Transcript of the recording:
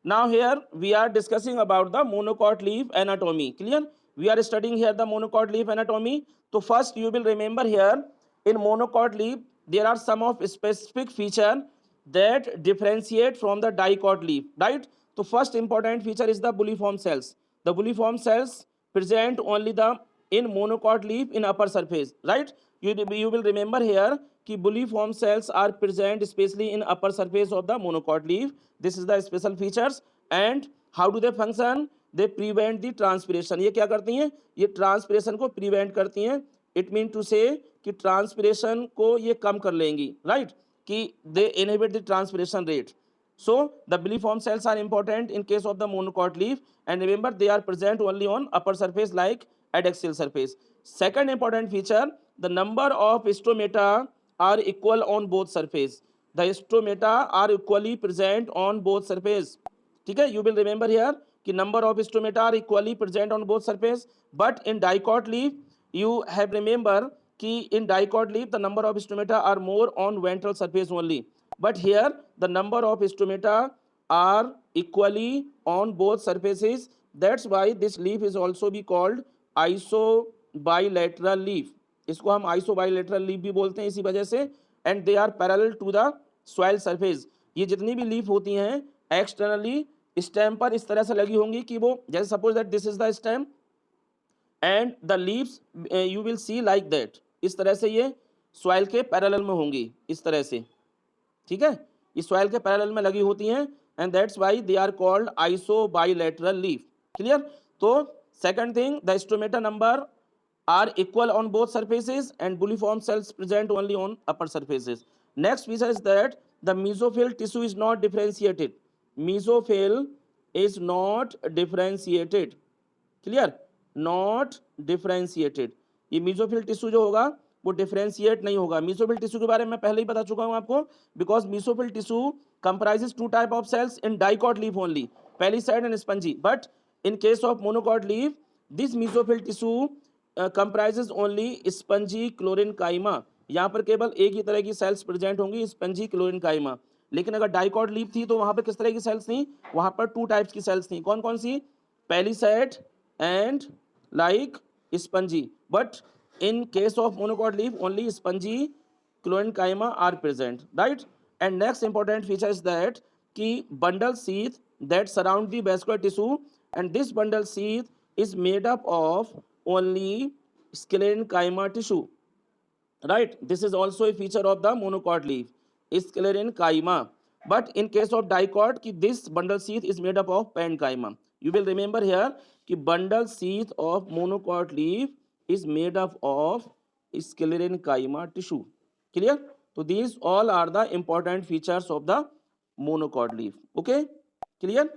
Now here we are discussing about the monocot leaf anatomy. Clear? We are studying here the monocot leaf anatomy. So first you will remember here in monocot leaf there are some of specific feature that differentiate from the dicot leaf, right? So first important feature is the bulliform cells. The bulliform cells present only the in monocot leaf in upper surface, right? You will remember here कि bulliform cells are present especially in upper surface of the monocot leaf. This is the special features. And how do they function? They prevent the transpiration. ये क्या करती हैं? ये transpiration को prevent करती हैं. It mean to say कि transpiration को ये कम कर लेंगी, right? कि they inhibit the transpiration rate. So the bulliform cells are important in case of the monocot leaf, and remember they are present only on upper surface like adaxial surface. Second important feature, the number of stomata are equal on both surface. The stomata are equally present on both surface. ठीक है, you will remember here कि number of stomata are equally present on both surface, but in dicot leaf you have remember कि in dicot leaf the number of stomata are more on ventral surface only, but here the number of stomata are equally on both surfaces. That's why this leaf is also be called isobilateral leaf. इसको हम isobilateral leaf भी बोलते हैं इसी वजह से. And they are parallel to the soil surface. ये जितनी भी लीफ होती हैं एक्सटर्नली स्टेम पर इस तरह से लगी होंगी कि वो जैसे suppose that this is the stem and the leaves you will see like that. इस तरह से ये सॉइल के पैरेलल में होंगी इस तरह से. ठीक है, ये सॉइल के पैरेलल में लगी होती हैं and that's why they are called isobilateral leaf. Clear? तो second thing, the stomata number are equal on both surfaces and bulliform cells present only on upper surfaces. Next feature is that the mesophyll tissue is not differentiated. Mesophyll is not differentiated. Clear? Not differentiated. ये mesophyll tissue जो होगा वो differentiate नहीं होगा. mesophyll tissue के बारे में पहले ही बता चुका हूं आपको, because mesophyll tissue comprises two type of cells in dicot leaf only, palisade and spongy. But in case of monocot leaf, this mesophyll tissue comprises only spongy chlorenchyma. यहाँ पर केवल एक ही तरह की सेल्स प्रेजेंट होंगी, स्पंजी क्लोरेनकाइमा. लेकिन अगर dicot leaf थी तो वहाँ पर किस तरह की सेल्स थी? वहाँ पर टू टाइप्स की सेल्स थी. कौन कौन सी? Palisade and like spongy. But in case of monocot leaf only spongy chlorentchiema are present, right? And next important feature is that ki bundle sheath that surround the vascular tissue, and this bundle sheath is made up of only sclerenchyma tissue, right? This is also a feature of the monocot leaf, sclerenchyma. But in case of dicot ki this bundle sheath is made up of parenchyma. You will remember here ki bundle sheath of monocot leaf is made up of sclerenchyma tissue. Clear? So these all are the important features of the monocot leaf. Okay, clear?